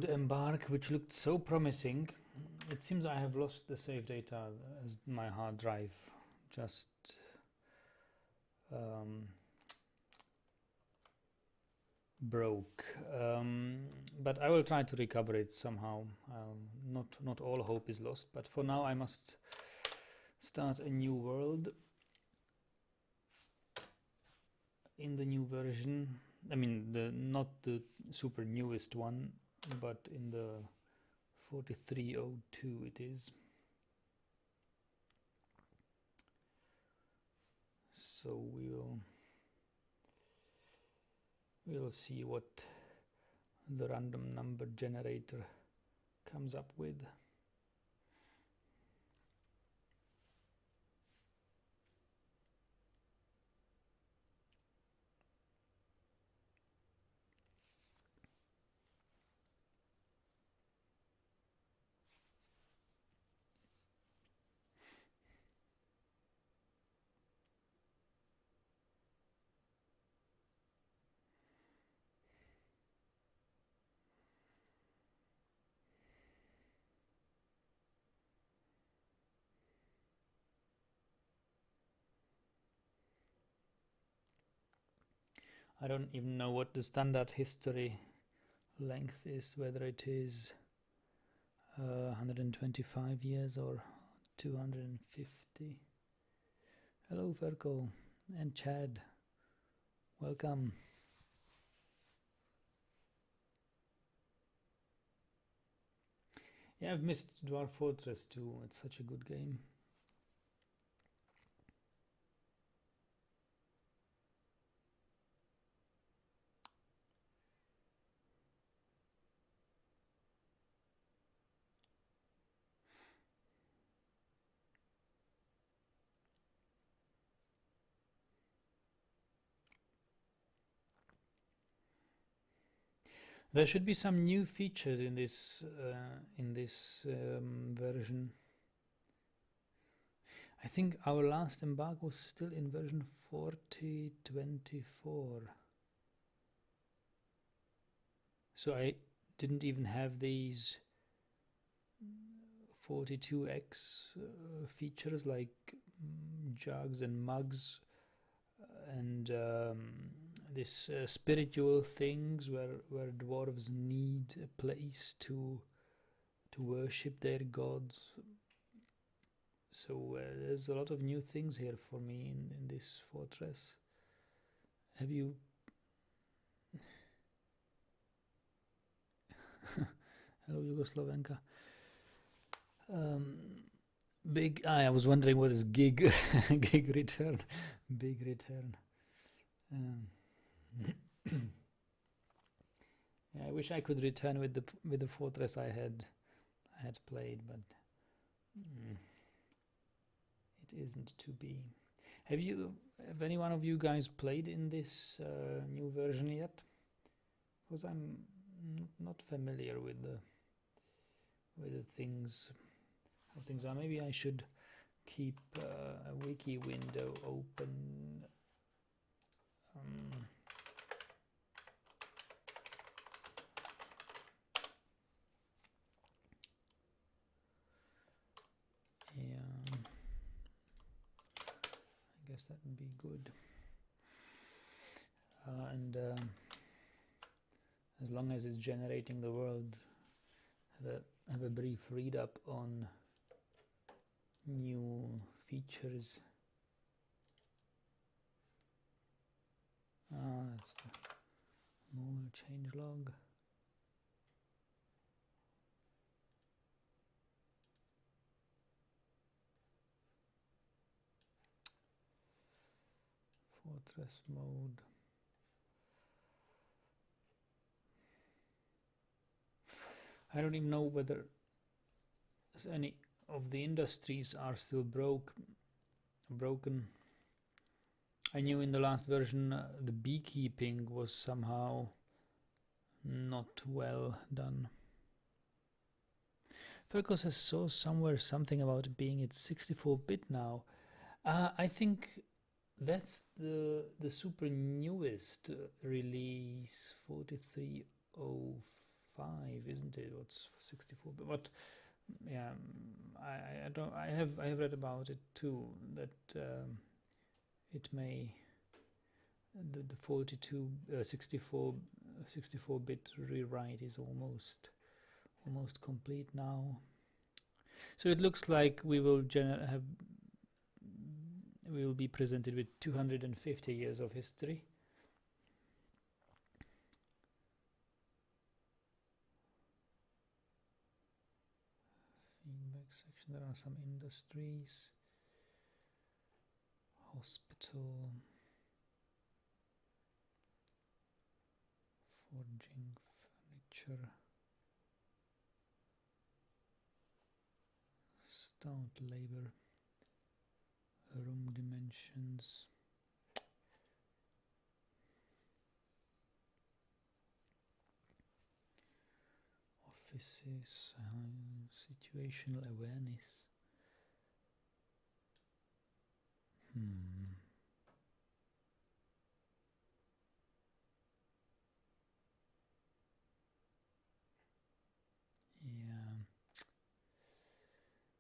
Embark, which looked so promising. It seems I have lost the save data as my hard drive just broke. But I will try to recover it somehow. Not all hope is lost, but for now I must start a new world in the new version. I mean, not the super newest one, but in the 4302 it is. So we'll see what the random number generator comes up with. I don't even know what the standard history length is, whether it is 125 years or 250. Hello Ferko and Chad, welcome. Yeah, I've missed Dwarf Fortress too, it's such a good game. There should be some new features in this version. I think our last embark was still in version 4024. So I didn't even have these 42x features like jugs and mugs and this spiritual things where dwarves need a place to worship their gods. So there's a lot of new things here for me in this fortress. Have you hello Yugoslovenka. I was wondering what is gig gig return, big return. Yeah, I wish I could return with the fortress I had played, but it isn't to be. Have any one of you guys played in this new version yet? Because I'm not familiar with the things, how things are. Maybe I should keep a wiki window open. Yeah, I guess that would be good. And as long as it's generating the world, have a brief read up on new features. That's the normal changelog. Fortress mode. I don't even know whether any of the industries are still broken. I knew in the last version the beekeeping was somehow not well done. Fergus has saw somewhere something about it being at 64-bit now. I think that's the super newest release, 4304. 5, isn't it? What's 64? But yeah, I don't. I have read about it too, that it may the 42 64-bit rewrite is almost complete now. So it looks like we will be presented with 250 years of history. Feedback section. There are some industries, hospital, forging, furniture, stout labor, room dimensions, offices, situational awareness. Yeah,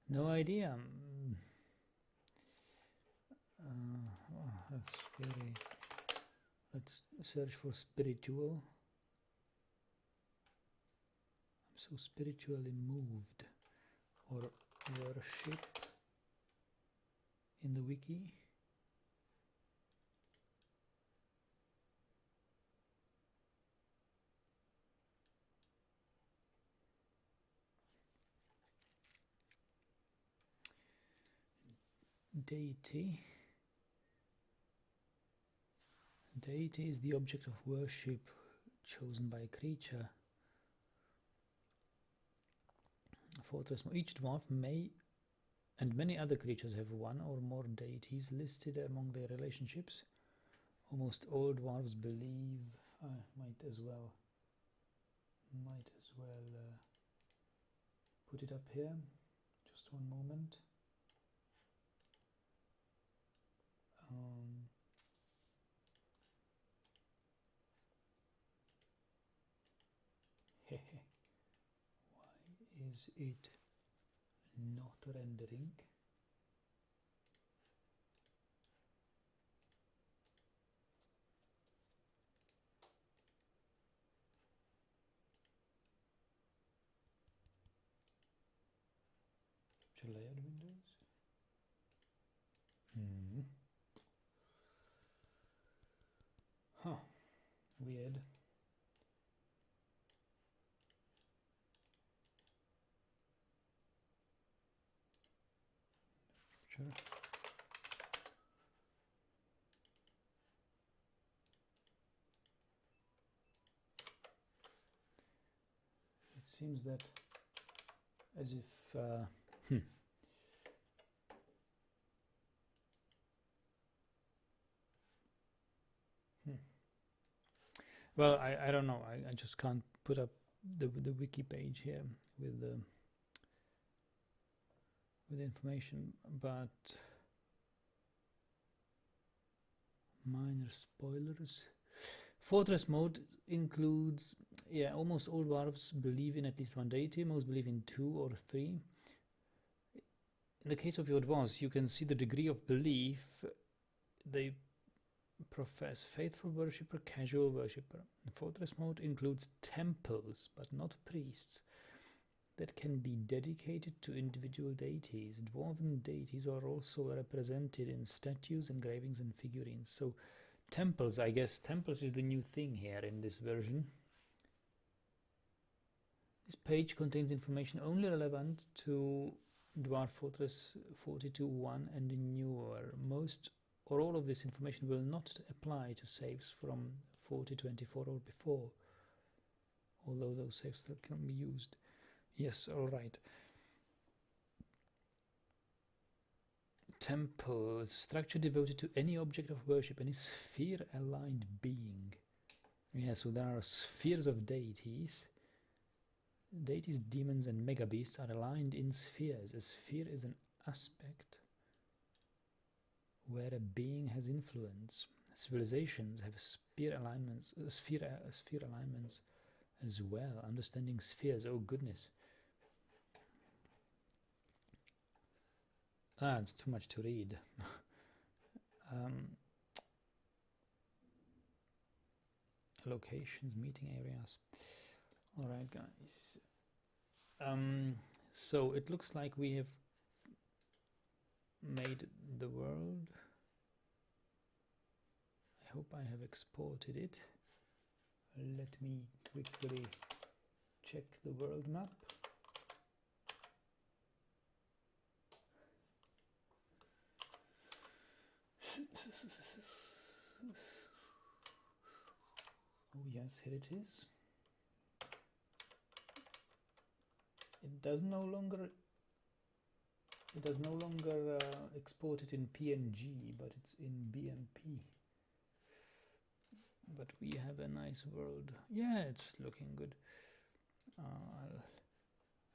no idea. That's scary. Let's search for spiritual. I'm so spiritually moved. Or worship in the wiki. Deity. Deity is the object of worship chosen by a creature. Fortress. Each dwarf may, and many other creatures have one or more deities listed among their relationships. Almost all dwarves believe. Might as well put it up here. Just one moment. Why is it not rendering? Capture layout windows. Huh. Weird. Sure. It seems that as if well, I don't know. I just can't put up the wiki page here with the information, but minor spoilers. Fortress mode includes, yeah, almost all dwarves believe in at least one deity. Most believe in 2 or 3. In the case of your dwarves, you can see the degree of belief they profess: faithful worshipper, casual worshipper. Fortress mode includes temples, but not priests, that can be dedicated to individual deities. Dwarven deities are also represented in statues, engravings, and figurines. So temples, I guess temples is the new thing here in this version. This page contains information only relevant to Dwarf Fortress 42.1 and newer. Most or all of this information will not apply to saves from 40.24 or before, although those saves still can be used. Yes, all right. Temple is a structure devoted to any object of worship, any sphere-aligned being. Yeah, so there are spheres of deities. Deities, demons, and megabeasts are aligned in spheres. A sphere is an aspect where a being has influence. Civilizations have sphere alignments as well. Understanding spheres, oh goodness. It's too much to read. Locations, meeting areas. All right, guys. So it looks like we have made the world. I hope I have exported it. Let me quickly check the world map. Oh yes, here it is. It does no longer export it in PNG, but it's in BMP. But we have a nice world. Yeah, it's looking good. I'll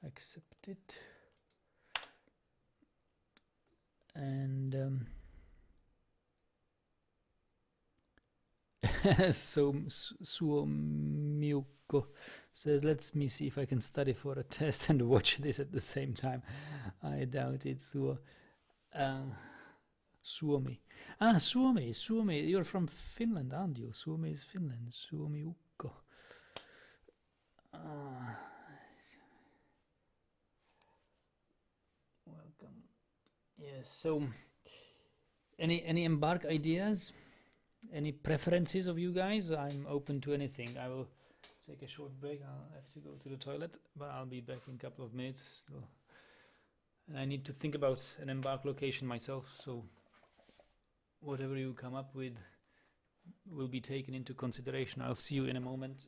accept it. And so Suomiukko says, let me see if I can study for a test and watch this at the same time. I doubt it. Suomi. Suomi. You're from Finland, aren't you? Suomi is Finland. Suomiukko. Welcome. Yes. So, any embark ideas? Any preferences of you guys? I'm open to anything. I will take a short break. I'll have to go to the toilet, but I'll be back in a couple of minutes. So, and I need to think about an embark location myself, so whatever you come up with will be taken into consideration. I'll see you in a moment.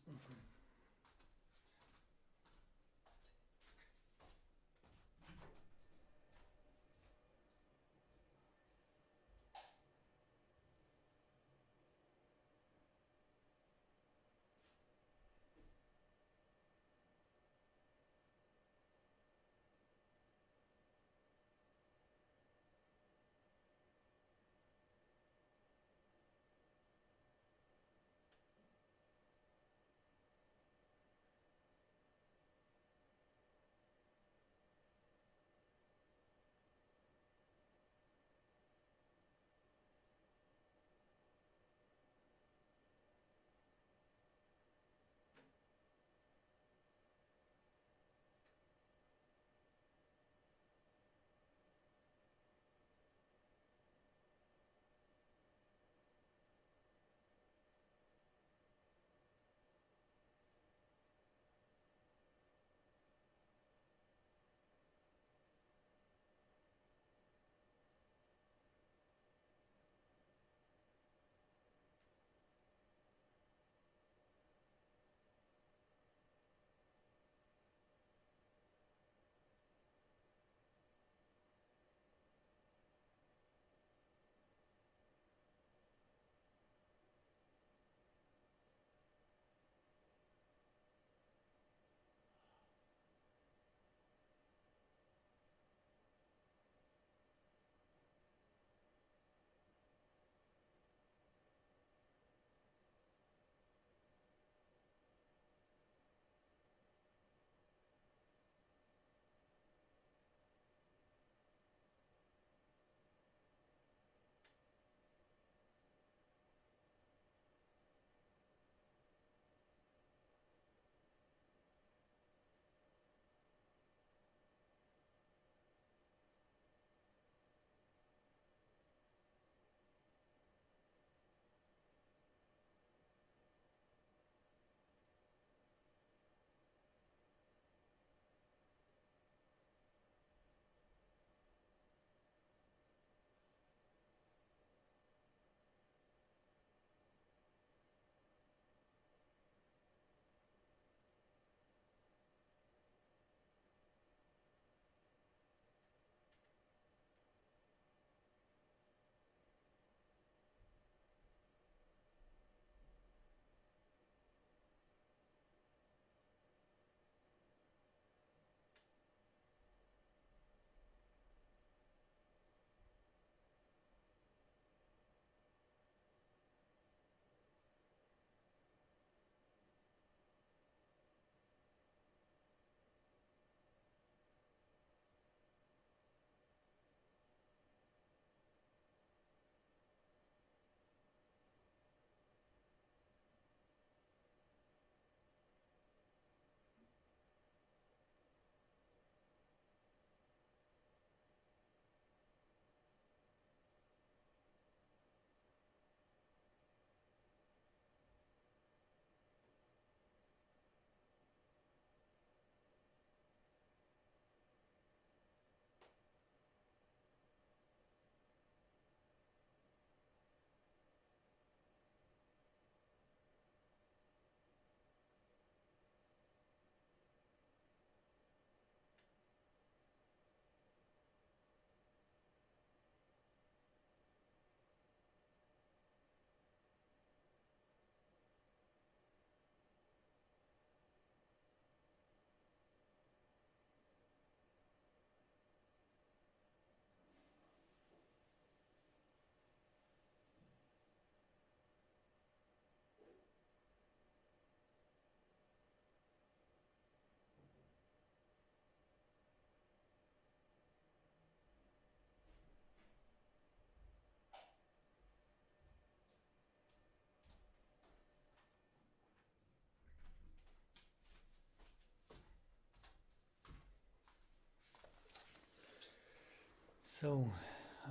So,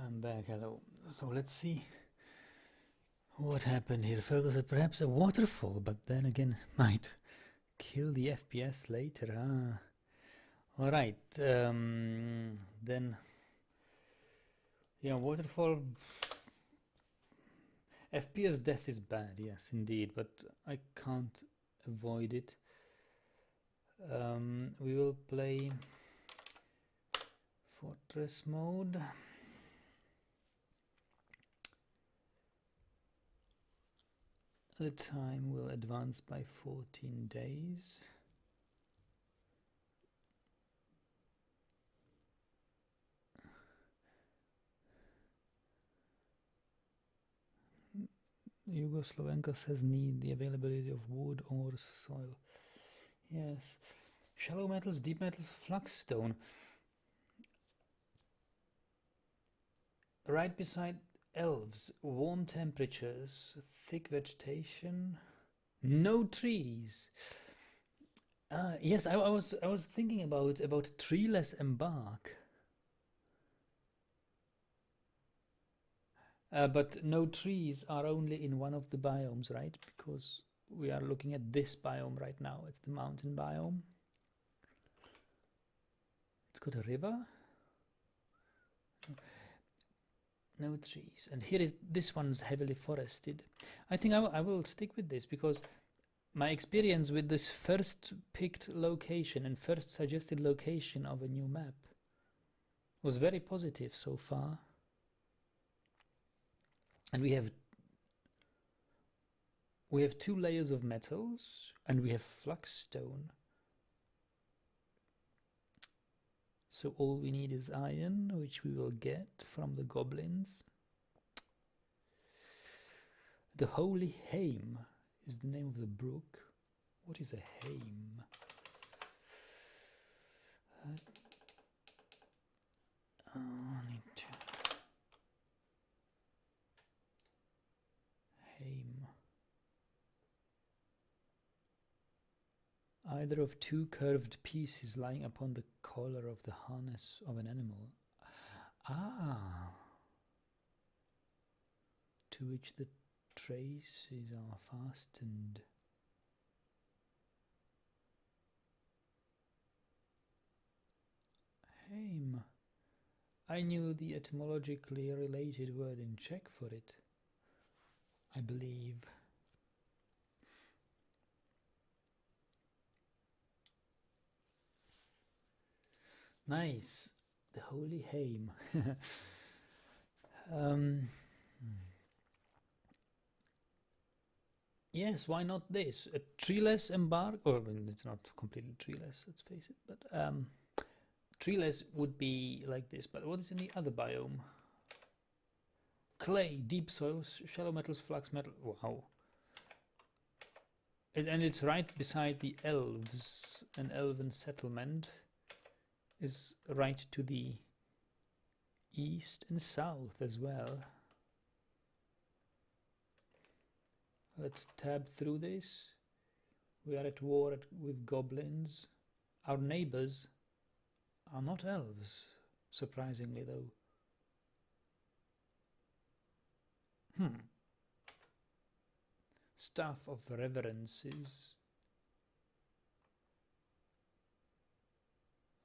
I'm back, hello. So let's see what happened here. Fergus said perhaps a waterfall, but then again might kill the FPS later. Alright, then, yeah, waterfall, FPS death is bad, yes, indeed, but I can't avoid it. We will play Fortress mode. The time will advance by 14 days. Yugoslovenka says need the availability of wood or soil. Yes. Shallow metals, deep metals, flux stone. Right beside elves, warm temperatures, thick vegetation, no trees. Yes, I was thinking about treeless embark. But no trees are only in one of the biomes, right? Because we are looking at this biome right now. It's the mountain biome. It's got a river. No trees. And here is this one's heavily forested. I think I will stick with this because my experience with this first picked location and first suggested location of a new map was very positive so far. And we have 2 layers of metals and we have flux stone. So all we need is iron, which we will get from the goblins. The Holy Hame is the name of the brook. What is a hame? I need to... Hame. Either of 2 curved pieces lying upon the collar of the harness of an animal. To which the traces are fastened. Hame. I knew the etymologically related word in Czech for it, I believe. Nice. The Holy Hame. Yes, why not this? A treeless embark, or it's not completely treeless, let's face it, but treeless would be like this. But what is in the other biome? Clay, deep soils, shallow metals, flux metal. Wow. And it's right beside the elves. An elven settlement is right to the east and south as well. Let's tab through this. We are at war with goblins. Our neighbors are not elves, surprisingly though. Staff of Reverences.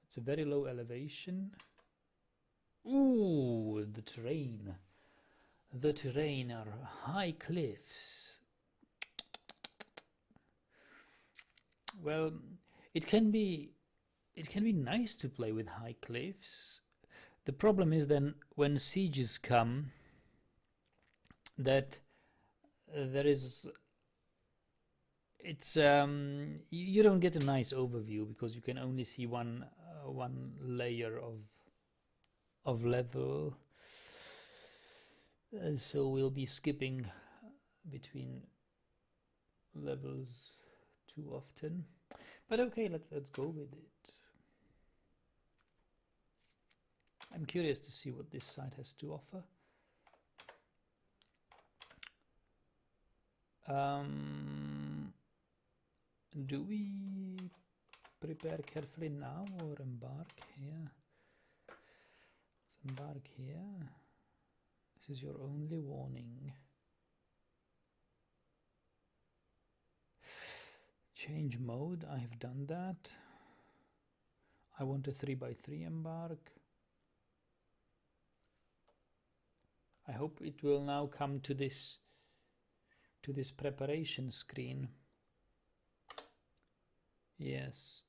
It's a very low elevation. Ooh, the terrain. The terrain are high cliffs. Well, it can be nice to play with high cliffs. The problem is then when sieges come that you don't get a nice overview because you can only see one layer of level. So we'll be skipping between levels too often, but okay, let's go with it. I'm curious to see what this site has to offer. Do we prepare carefully now or embark here? Embark here. This is your only warning. Change mode, I have done that. I want a 3x3 embark. I hope it will now come to this preparation screen. Yes.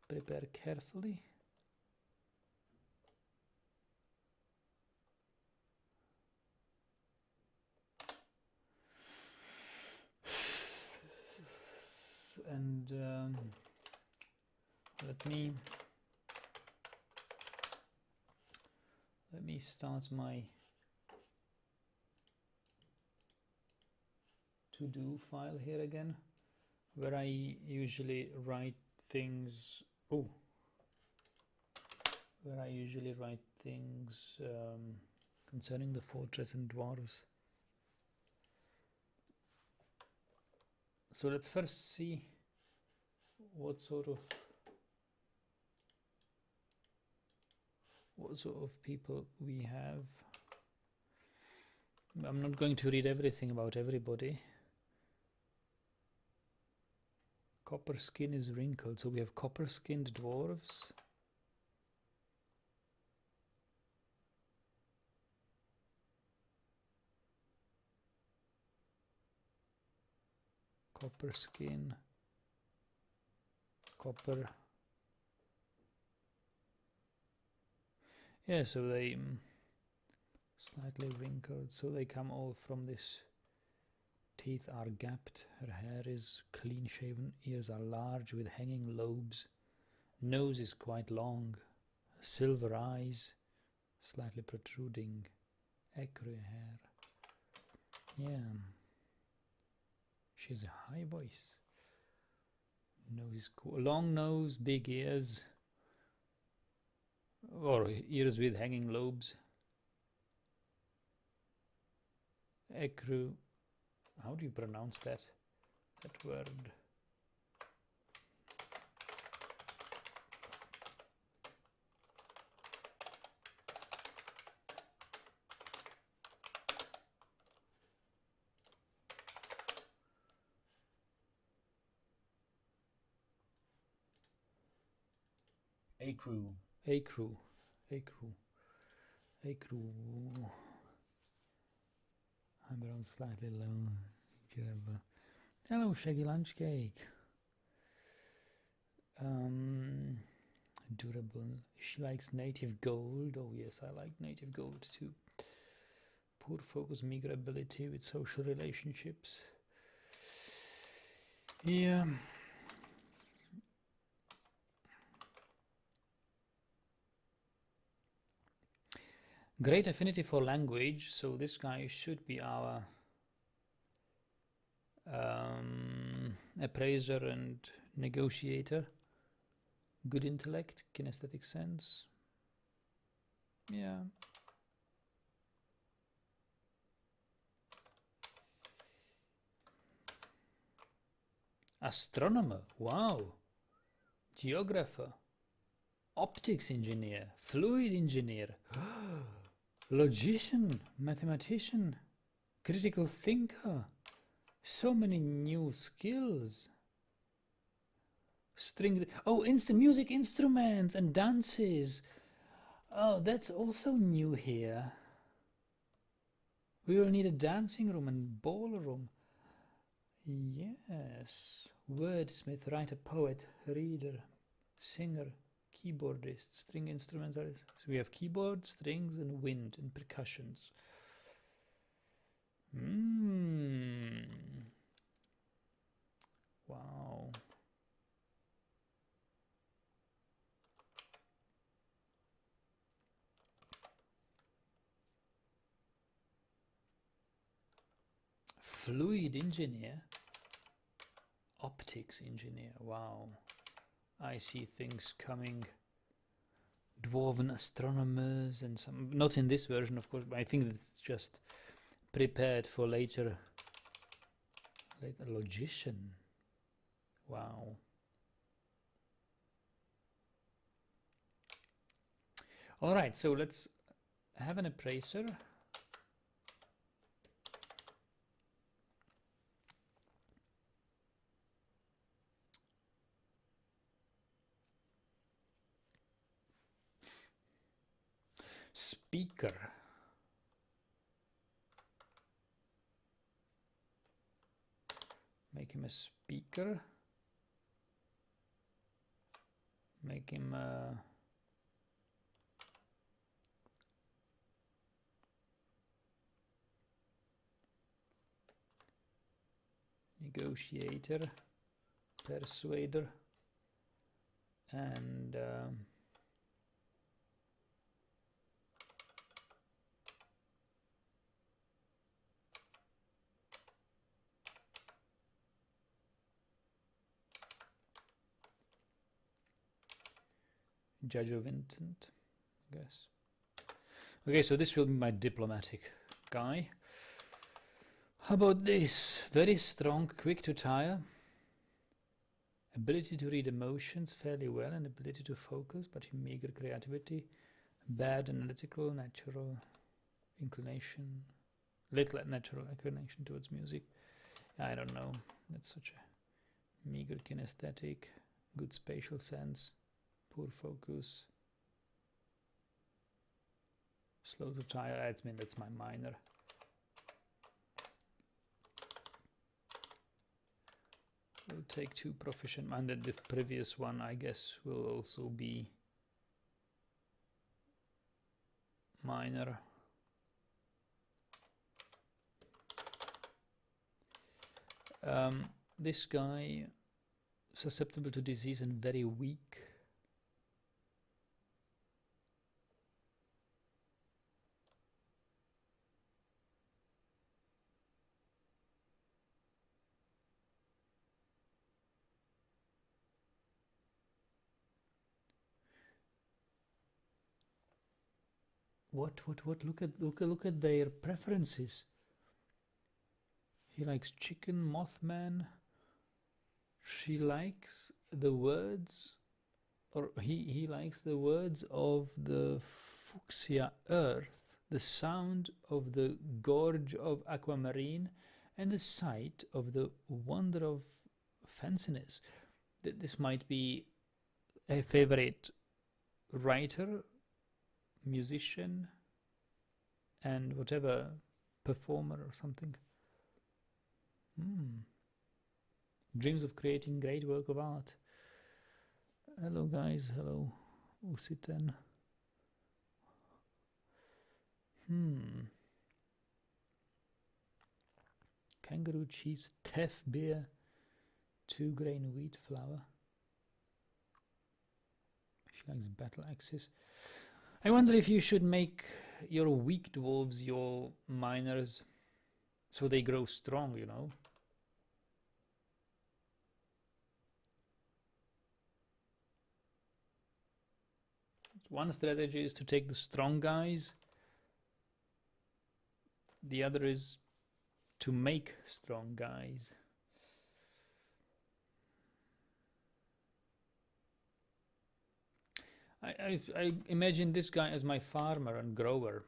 Prepare carefully. And let me start my to-do file here again, where I usually write things. Where I usually write things concerning the fortress and dwarves. So let's first see what sort of people we have. I'm not going to read everything about everybody. Copper skin is wrinkled, so we have copper skinned dwarves. Copper skin, copper. Yeah, so they slightly wrinkled, so they come all from this. Teeth are gapped, her hair is clean shaven, ears are large with hanging lobes, nose is quite long, silver eyes, slightly protruding, ecru hair. Yeah. She has a high voice. Nose is cool. Long nose, big ears. Or ears with hanging lobes. Ecru. How do you pronounce that word? Acru. Acru. Acru. Acru. Eyebrows slightly low. Durable. Hello, Shaggy Lunch Cake. Durable. She likes native gold. Oh yes, I like native gold too. Poor focus, meager ability with social relationships. Yeah. Great affinity for language, so this guy should be our appraiser and negotiator. Good intellect, kinesthetic sense. Yeah. Astronomer, wow. Geographer. Optics engineer, fluid engineer. Logician, mathematician, critical thinker. So many new skills. String. Oh, music instruments and dances. Oh, that's also new here. We will need a dancing room and ballroom. Yes. Wordsmith, writer, poet, reader, singer, keyboardist, string instrumentalist. So we have keyboard, strings, and wind and percussions. Wow. Fluid engineer. Optics engineer. Wow. I see things coming. Dwarven astronomers and some, not in this version of course, but I think it's just prepared for later logician. Wow. All right, so let's have an appraiser. Speaker. Make him a speaker. Make him negotiator, persuader, and judge of intent, I guess. Okay, so this will be my diplomatic guy. How about this? Very strong, quick to tire. Ability to read emotions fairly well and ability to focus, but meager creativity. Bad analytical, natural inclination. Little natural inclination towards music. I don't know. That's such a meager kinesthetic. Good spatial sense. Poor focus. Slow to tire. I mean, that's my minor. We'll take 2 proficient, and then the previous one, I guess, will also be minor. This guy, susceptible to disease and very weak. What? Look at their preferences. He likes chicken, Mothman. She likes the words, or he likes the words of the fuchsia earth, the sound of the gorge of aquamarine, and the sight of the wonder of fanciness. This might be a favorite writer, musician, and whatever, performer or something. Dreams of creating great work of art. Hello guys, hello Usiten. Kangaroo cheese, teff beer, 2-grain wheat flour. She likes battle axes. I wonder if you should make your weak dwarves your miners so they grow strong, you know. One strategy is to take the strong guys. The other is to make strong guys. I imagine this guy as my farmer and grower.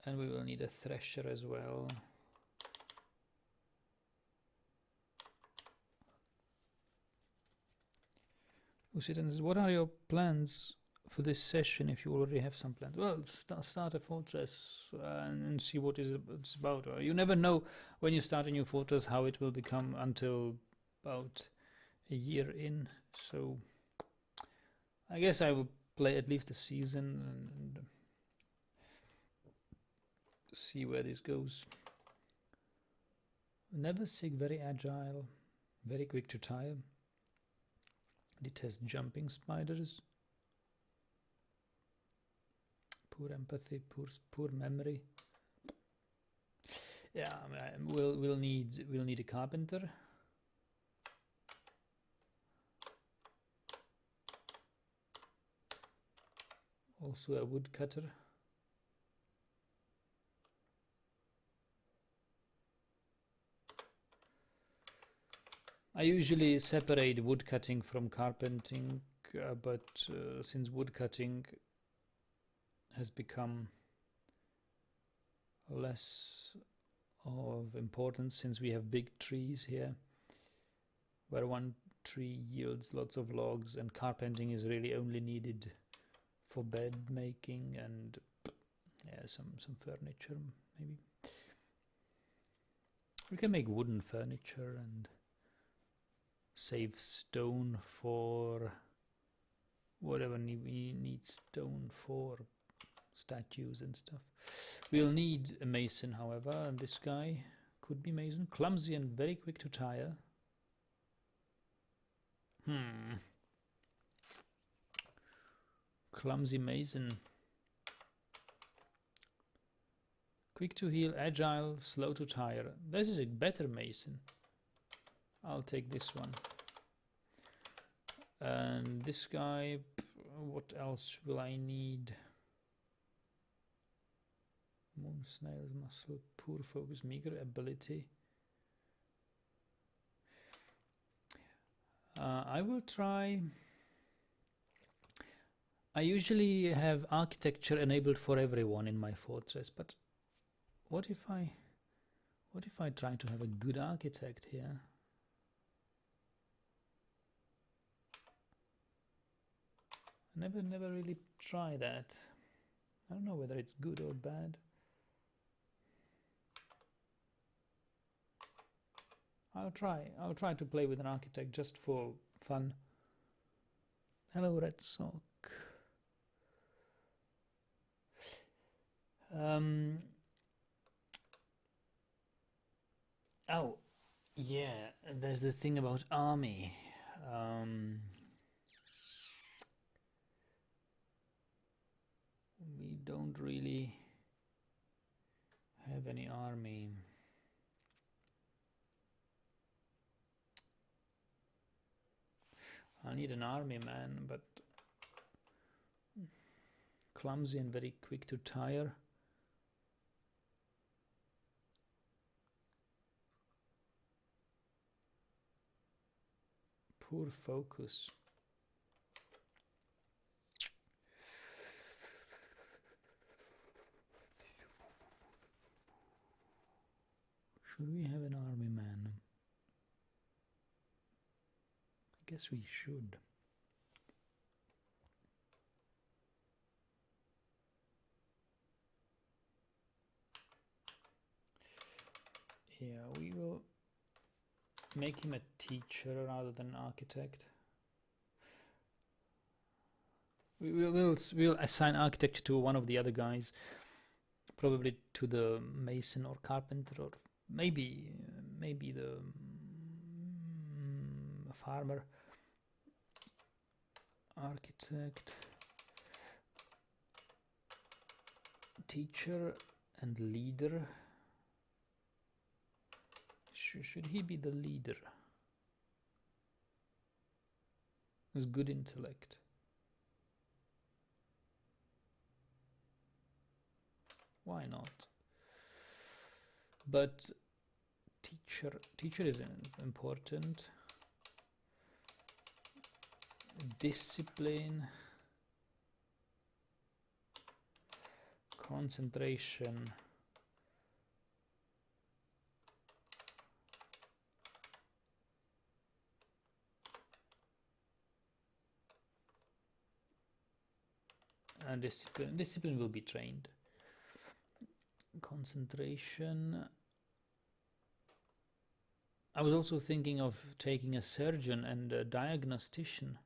And we will need a thresher as well. Usitan says, what are your plans for this session if you already have some plans? Well, start a fortress and see what it's about. You never know when you start a new fortress how it will become until about a year in. So I guess I will play at least a season and see where this goes. Never sick, very agile, very quick to tire. Detest jumping spiders. Poor empathy, poor memory. Yeah, I mean, we'll need a carpenter. Also a woodcutter. I usually separate woodcutting from carpenting, but since woodcutting has become less of importance since we have big trees here, where one tree yields lots of logs, and carpenting is really only needed for bed making and some furniture maybe. We can make wooden furniture and save stone for whatever we need stone for, statues and stuff. We'll need a mason, however, and this guy could be mason. Clumsy and very quick to tire. Clumsy mason. Quick to heal, agile, slow to tire. This is a better mason. I'll take this one. And this guy, what else will I need? Moon snails, muscle, poor focus, meager ability. I will try. I usually have architecture enabled for everyone in my fortress, but what if I try to have a good architect here? Never really try that. I don't know whether it's good or bad. I'll try to play with an architect just for fun. Hello, Red Sock. Oh, yeah, there's the thing about army. We don't really have any army. I need an army man, but clumsy and very quick to tire. Poor focus. Should we have an army man? I guess we should. Yeah, we will make him a teacher rather than an architect. We'll assign architecture to one of the other guys, probably to the mason or carpenter, or maybe the farmer. Architect, teacher, and leader. Should he be the leader? With good intellect. Why not? But teacher is important. Discipline, concentration, and discipline will be trained. Concentration. I was also thinking of taking a surgeon and a diagnostician.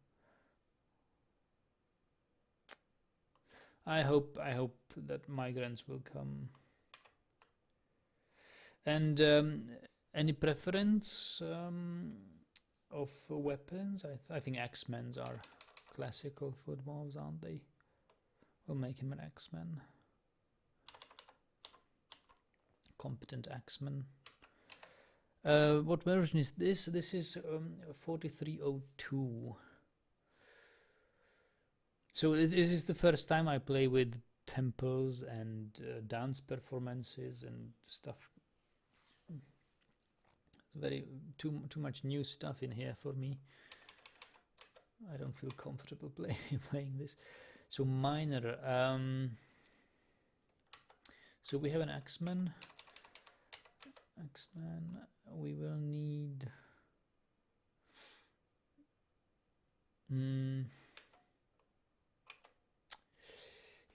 I hope that migrants will come. And any preference of weapons? I think Axemen are classical for dwarves, aren't they? We'll make him an Axeman. Competent Axeman. What version is this? This is 4302. So this is the first time I play with temples and dance performances and stuff. very too much new stuff in here for me. I don't feel comfortable playing this. So miner. So we have an X-Man. X-Man. We will need.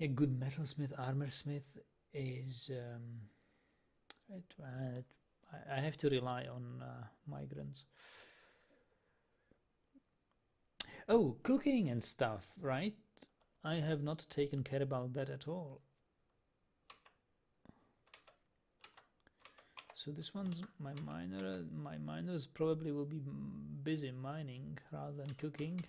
A good metalsmith, armorsmith is. I have to rely on migrants. Oh, cooking and stuff, right? I have not taken care about that at all. So this one's my miner. My miners probably will be busy mining rather than cooking.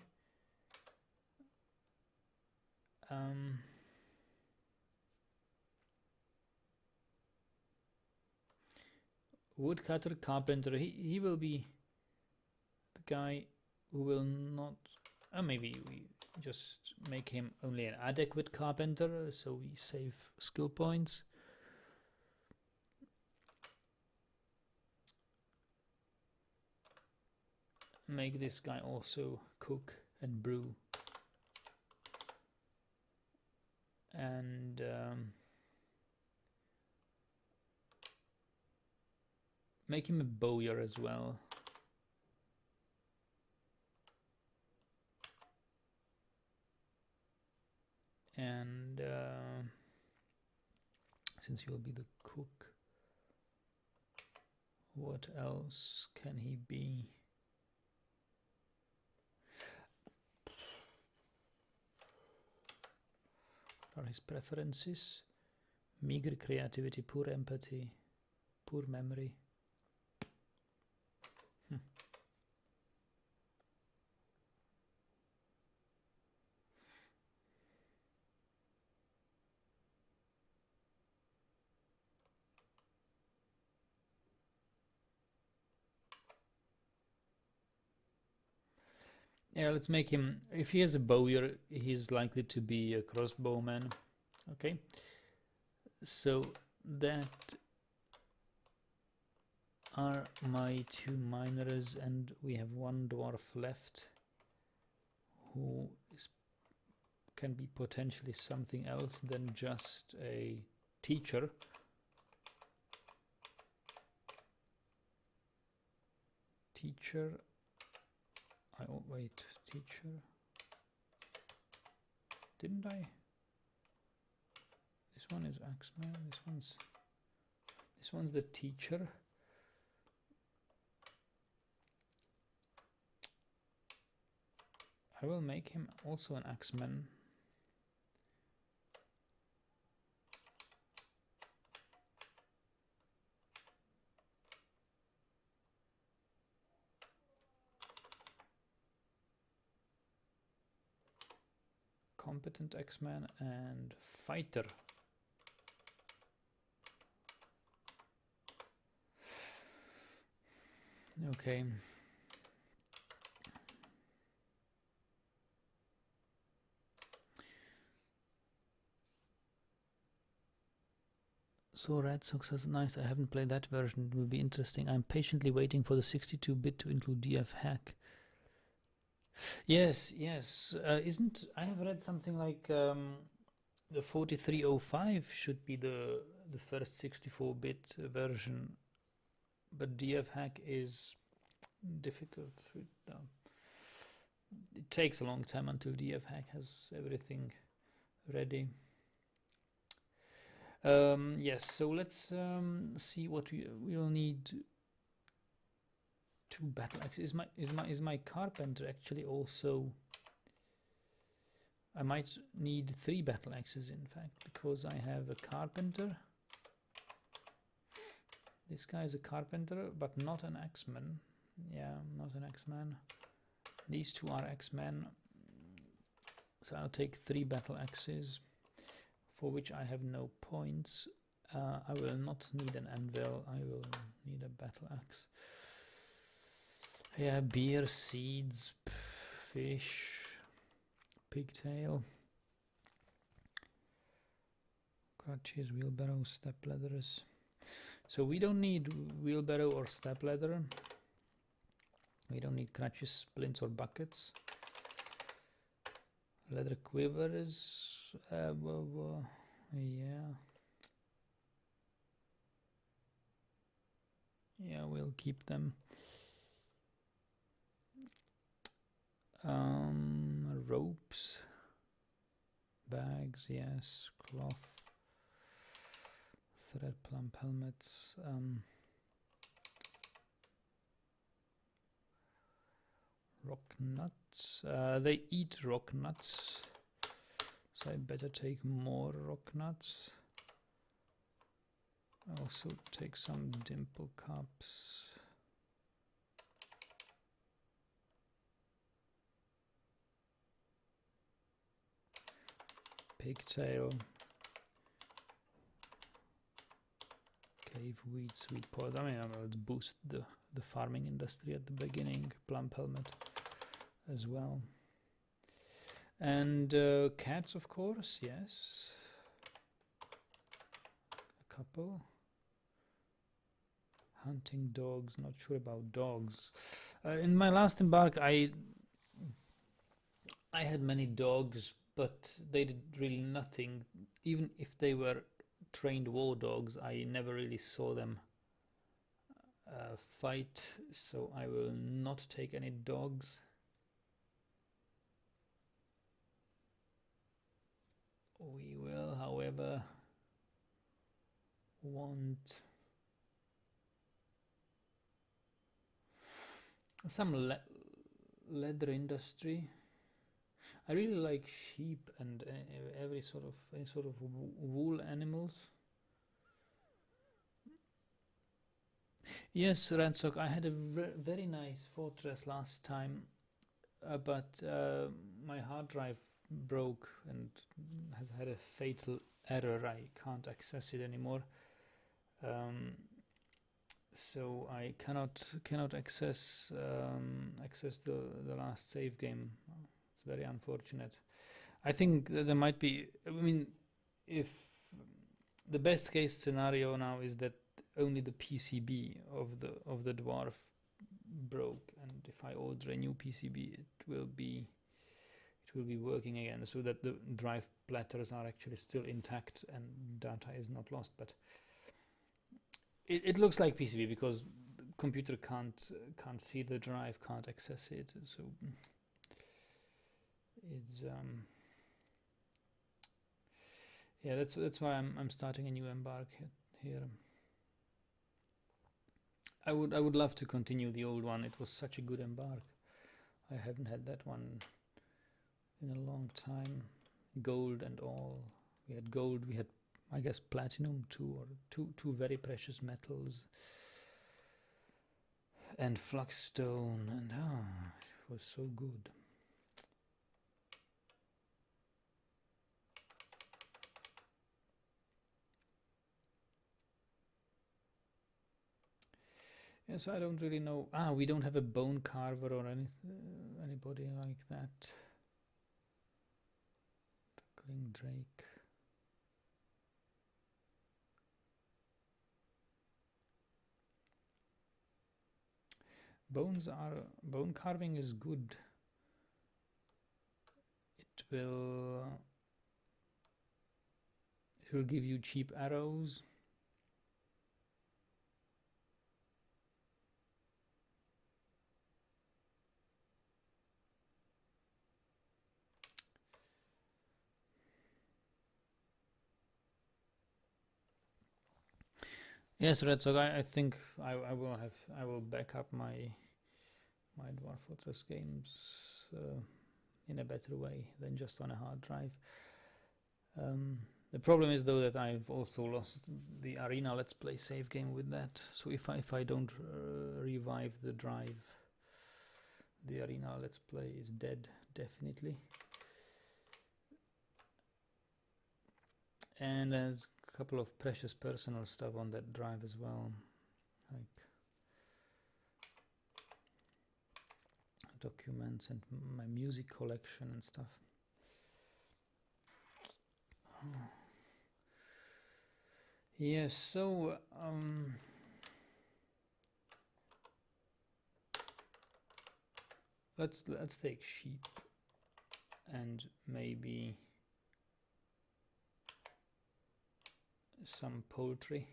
Woodcutter, carpenter. He will be the guy who will not. Maybe we just make him only an adequate carpenter, so we save skill points. Make this guy also cook and brew. And make him a bowyer as well. And since he will be the cook, what else can he be? What are his preferences? Meager creativity, poor empathy, poor memory. Yeah, let's make him, if he has a bowyer, he's likely to be a crossbowman. Okay, so that are my two miners, and we have one dwarf left who can be potentially something else than just a teacher. Teacher. Oh wait, teacher. Didn't I? This one is Axeman. This one's the teacher. I will make him also an Axeman. Competent X-Man and fighter. Okay. So Red Sox is nice. I haven't played that version. It will be interesting. I'm patiently waiting for the 62-bit to include DF hack. Yes, yes. I have read something like the 4305 should be the first 64-bit version, but DF hack is difficult. It takes a long time until DF hack has everything ready. Yes, so let's see what we'll need. Two battle axes. Is my carpenter actually also? I might need 3 battle axes in fact, because I have a carpenter. This guy is a carpenter, but not an X-Man. Yeah, not an X-Man. These two are X-Men. So I'll take 3 battle axes, for which I have no points. I will not need an anvil. I will need a battle axe. Yeah, beer, seeds, fish, pigtail, crutches, wheelbarrows, step ladders. So we don't need wheelbarrow or step ladder. We don't need crutches, splints or buckets. Leather quivers, yeah. Yeah, we'll keep them. Ropes, bags, yes, cloth, thread plump helmets. Rock nuts. They eat rock nuts, so I better take more rock nuts. I also take some dimple cups. Pigtail. Cave wheat, sweet pod. I mean, let's boost the farming industry at the beginning. Plump helmet as well. And cats, of course, yes. A couple. Hunting dogs, not sure about dogs. In my last embark, I had many dogs, but they did really nothing. Even if they were trained war dogs, I never really saw them fight, so I will not take any dogs. We will, however, want some leather industry. I really like sheep and any sort of wool animals. Yes, Ransock, I had a very nice fortress last time, but my hard drive broke and has had a fatal error. I can't access it anymore. So I cannot access the last save game. It's very unfortunate. I think there might be. I mean, if the best case scenario now is that only the PCB of the dwarf broke, and if I order a new PCB, it will be working again, so that the drive platters are actually still intact and data is not lost. But it looks like PCB because the computer can't see the drive, can't access it. So it's yeah, that's why I'm starting a new embark here. I would love to continue the old one. It was such a good embark. I haven't had that one in a long time. Gold and all. We had gold. We had, I guess, platinum too, or two very precious metals, and flux-stone, and it was so good. Yeah, so I don't really know. We don't have a bone carver or anybody like that. Duckling Drake. Bone carving is good. It will give you cheap arrows. Yes, Red Sox. I think I will back up my Dwarf Fortress games in a better way than just on a hard drive. The problem is though that I've also lost the Arena Let's Play save game with that. So if I don't revive the drive, the Arena Let's Play is dead, definitely. And there's a couple of precious personal stuff on that drive as well, like documents and my music collection and stuff. Yes, so let's take sheep and maybe some poultry.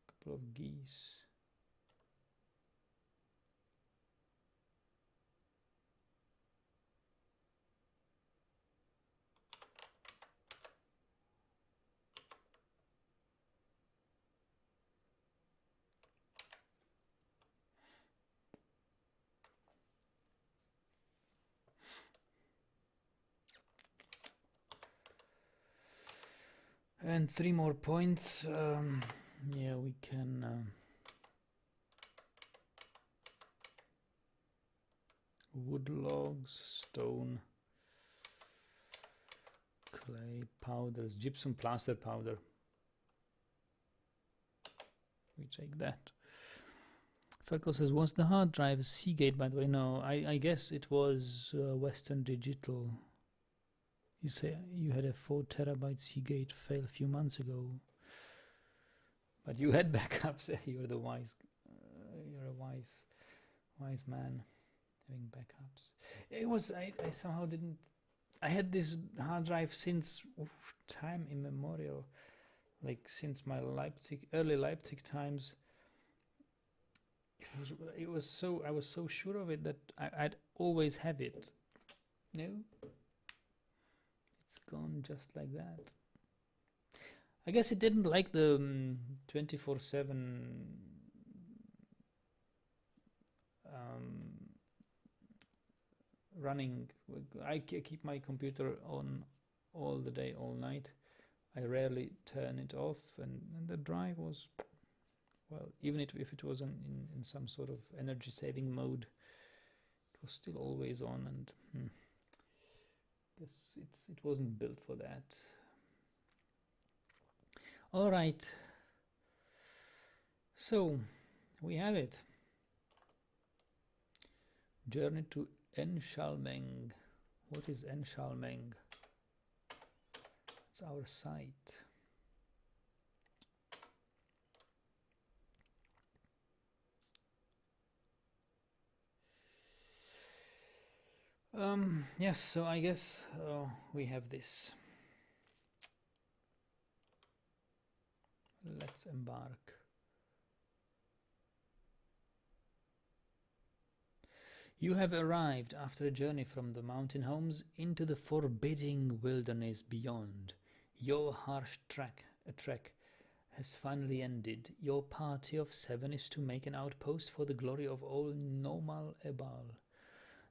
Couple of geese. And 3 more points. Yeah, we can wood logs, stone, clay powders, gypsum plaster powder. We take that. Falco says, was the hard drive Seagate, by the way? No, I guess it was Western Digital. You say you had a 4 terabyte Seagate fail a few months ago, but you had backups. You're the wise. You're a wise man having backups. It was I somehow didn't. I had this hard drive since time immemorial, like since my early Leipzig times. It was so I was so sure of it that I'd always have it. No. Gone just like that. I guess it didn't like the 24/7 running. I keep my computer on all the day, all night. I rarely turn it off, and the drive was, well, even if it was in some sort of energy saving mode, it was still always on, and guess it wasn't built for that. All right, so we have it. Journey to Enchalmeng. What is Enchalmeng? It's our site. Yes, so I guess we have this. Let's embark. You have arrived after a journey from the mountain homes into the forbidding wilderness beyond. Your harsh trek has finally ended. Your party of 7 is to make an outpost for the glory of old Nomal Ebal.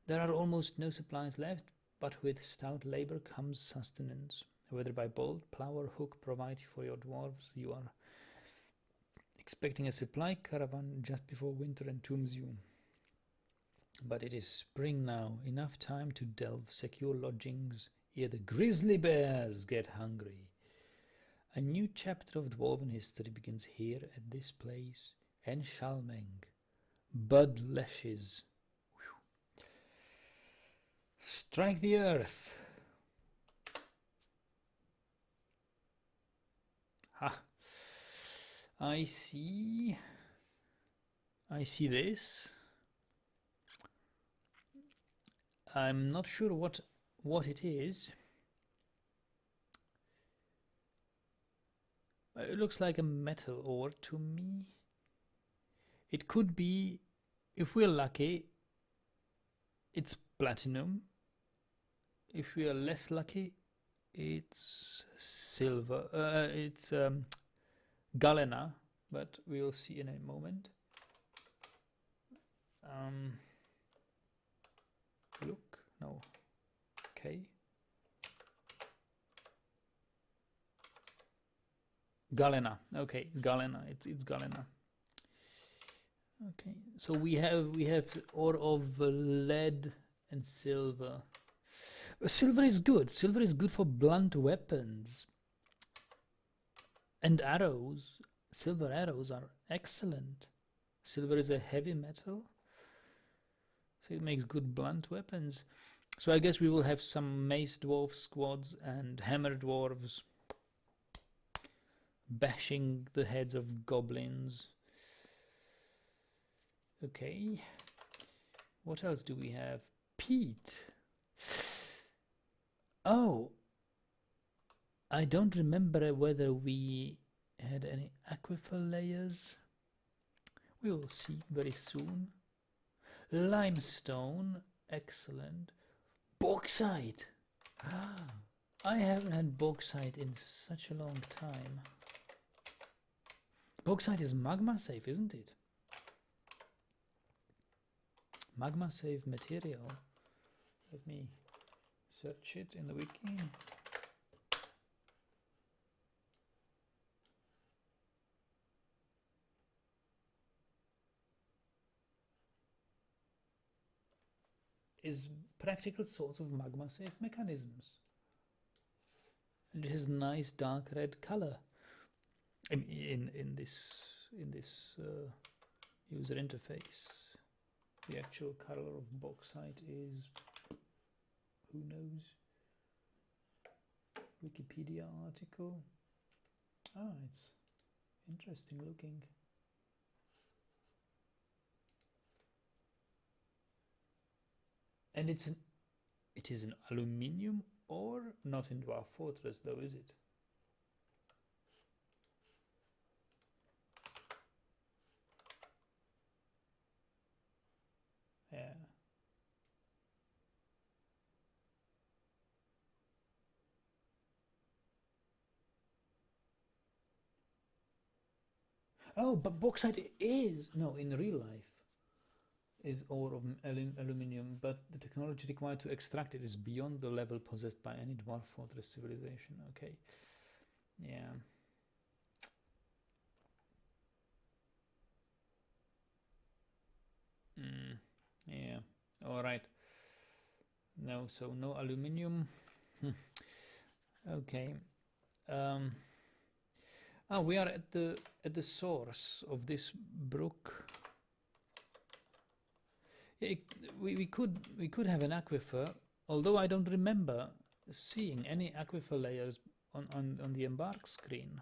There are almost no supplies left, but with stout labor comes sustenance. Whether by bolt, plough or hook provided for your dwarves, you are expecting a supply caravan just before winter entombs you. But it is spring now, enough time to delve secure lodgings ere the grizzly bears get hungry. A new chapter of dwarven history begins here at this place, Enchalmeng. Budlashes. Strike the earth. Ha. I see this. I'm not sure what it is. It looks like a metal ore to me. It could be, if we're lucky, it's platinum. If we are less lucky, it's silver. It's galena, but we'll see in a moment. Look, no, okay. Galena, okay, galena. It's galena. Okay, so we have ore of lead and silver. Silver is good. Silver is good for blunt weapons and arrows. Silver arrows are excellent. Silver is a heavy metal, so it makes good blunt weapons. So I guess we will have some mace dwarf squads and hammer dwarves bashing the heads of goblins. Okay. What else do we have? Peat. Oh. I don't remember whether we had any aquifer layers. We will see very soon. Limestone. Excellent. Bauxite. I haven't had bauxite in such a long time. Bauxite is magma safe, isn't it? Magma safe material. Let me search it in the wiki. Is practical source of magma safe mechanisms. And it has nice dark red color in this user interface. The actual color of bauxite is, who knows? Wikipedia article. Ah, it's interesting looking. And it is an aluminium ore, not in Dwarf Fortress though, is it? Yeah. Oh, but bauxite is, no, in real life, is ore of aluminium, but the technology required to extract it is beyond the level possessed by any Dwarf Fortress civilization. Okay. Yeah. Yeah. All right. No, so no aluminium. Okay. We are at the source of this brook. We could have an aquifer, although I don't remember seeing any aquifer layers on the embark screen.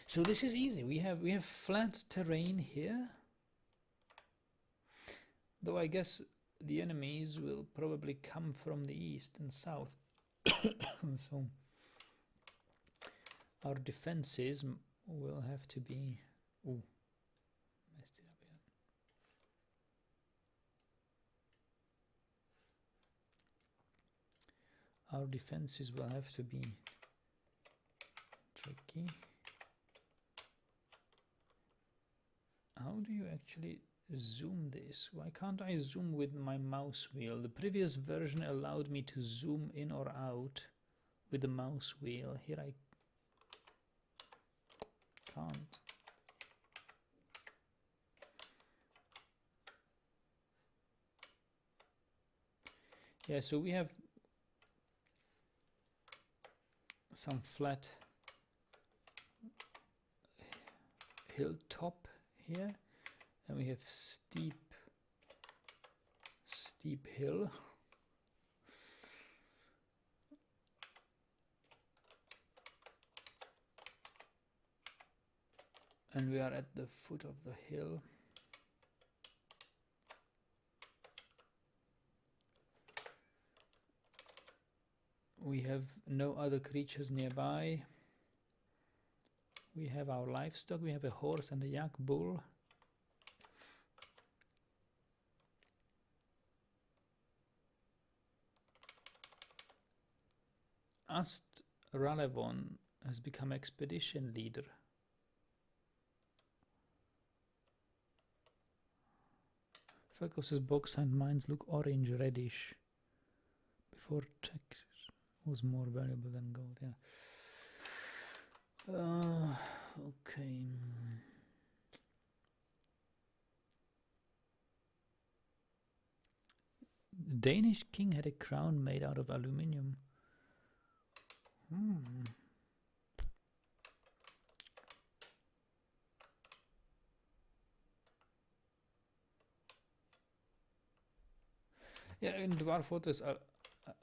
So this is easy. We have flat terrain here, though I guess the enemies will probably come from the east and south. So our defenses will have to be... Ooh, messed it up again. Our defenses will have to be tricky. How do you actually zoom this? Why can't I zoom with my mouse wheel? The previous version allowed me to zoom in or out with the mouse wheel. Here I can't. Yeah, so we have some flat hilltop here, and we have steep hill. And we are at the foot of the hill. We have no other creatures nearby. We have our livestock. We have a horse and a yak bull. Ast Ralevon has become expedition leader. Focus's bauxite mines look orange reddish. Before text was more valuable than gold. Yeah. Okay. The Danish king had a crown made out of aluminium. Hmm. Yeah, in Dwarf Fortress,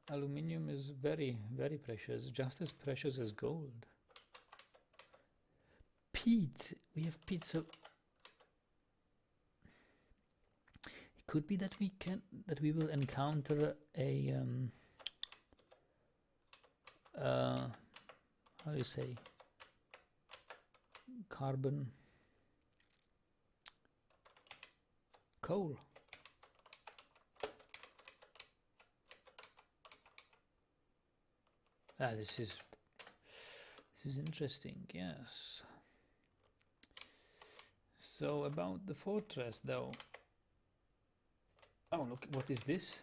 aluminium is very, very precious, just as precious as gold. Peat, we have peat, so it could be that we will encounter a how do you say, carbon coal. This is interesting. Yes. So about the fortress, though. Oh, look, what is this?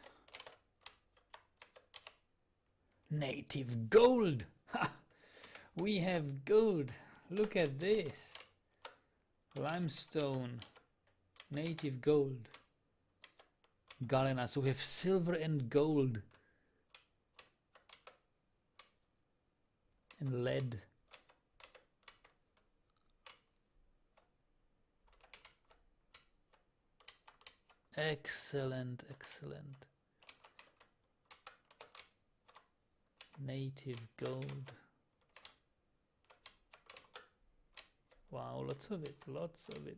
Native gold. Ha! We have gold. Look at this. Limestone. Native gold. Galena. So we have silver and gold. And lead. Excellent, excellent. Native gold. Wow, lots of it, lots of it.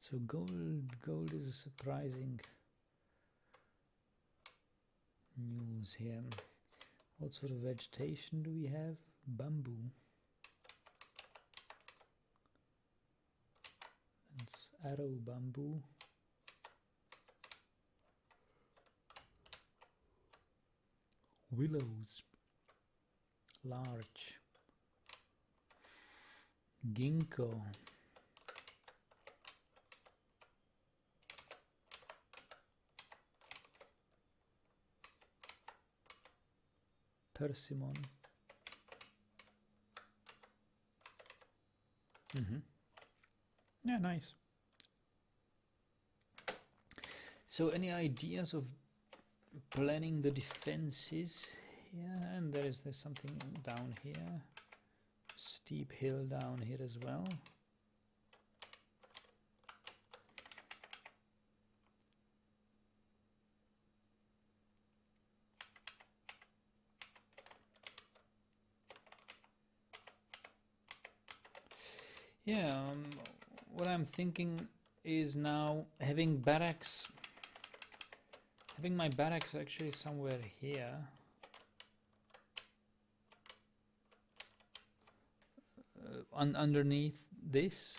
So gold is a surprising news here. What sort of vegetation do we have? Bamboo. It's arrow bamboo. Willows. Larch. Ginkgo. Persimmon. Yeah, nice. So any ideas of planning the defenses? Yeah, and there's something down here. Steep hill down here as well. Yeah, what I'm thinking is now having barracks, having my barracks actually somewhere here. Underneath this,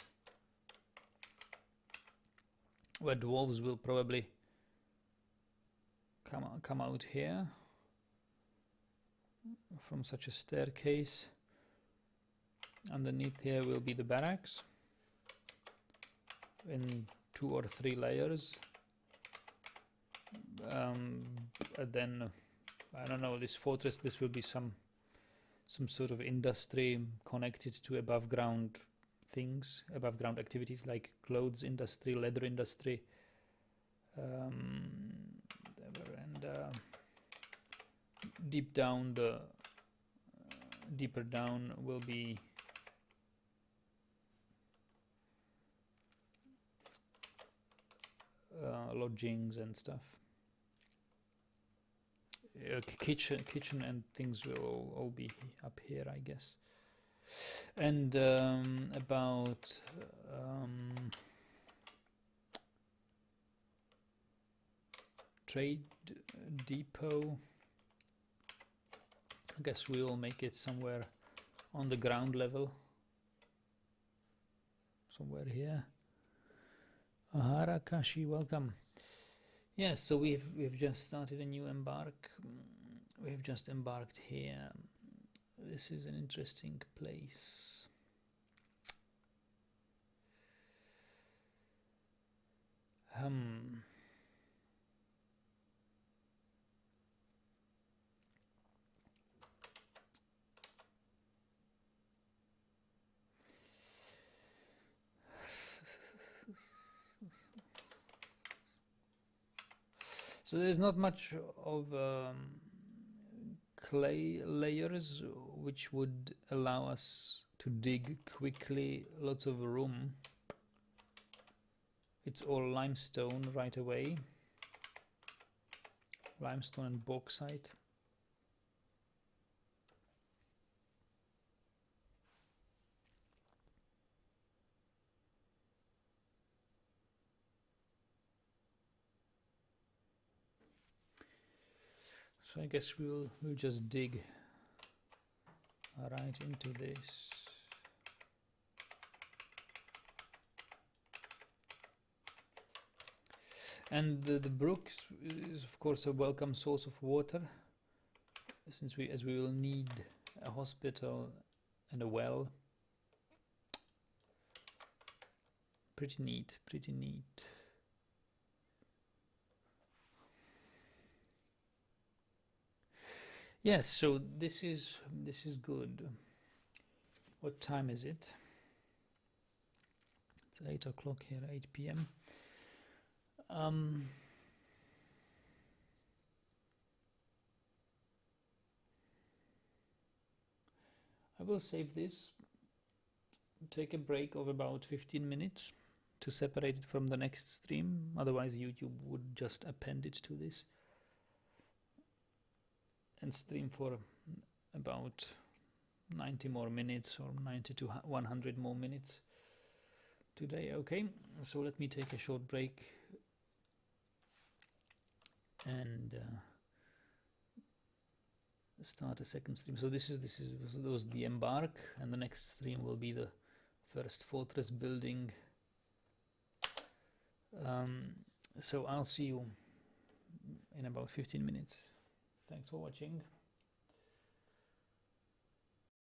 where dwarves will probably come out here from such a staircase. Underneath here will be the barracks in 2 or 3 layers. And then I don't know, this fortress, this will be some sort of industry connected to above ground things, above ground activities like clothes industry, leather industry, and deeper down will be lodgings and stuff. Kitchen and things will all be up here, I guess. And about trade depot, I guess we will make it somewhere on the ground level, somewhere here. Harakashi, welcome. Yes, so we've just started a new embark. We've just embarked here. This is an interesting place. So there's not much of clay layers which would allow us to dig quickly, lots of room. It's all limestone right away, limestone and bauxite. So I guess we'll just dig right into this. And the brook is of course a welcome source of water, since as we will need a hospital and a well. Pretty neat, pretty neat. Yes, so this is good. What time is it? It's 8 o'clock here, 8 p.m. I will save this, take a break of about 15 minutes to separate it from the next stream, otherwise YouTube would just append it to this and stream for about 90 more minutes, or 90 to 100 more minutes today. Okay, so let me take a short break and start a second stream. So this was the embark, and the next stream will be the first fortress building. So I'll see you in about 15 minutes. Thanks for watching.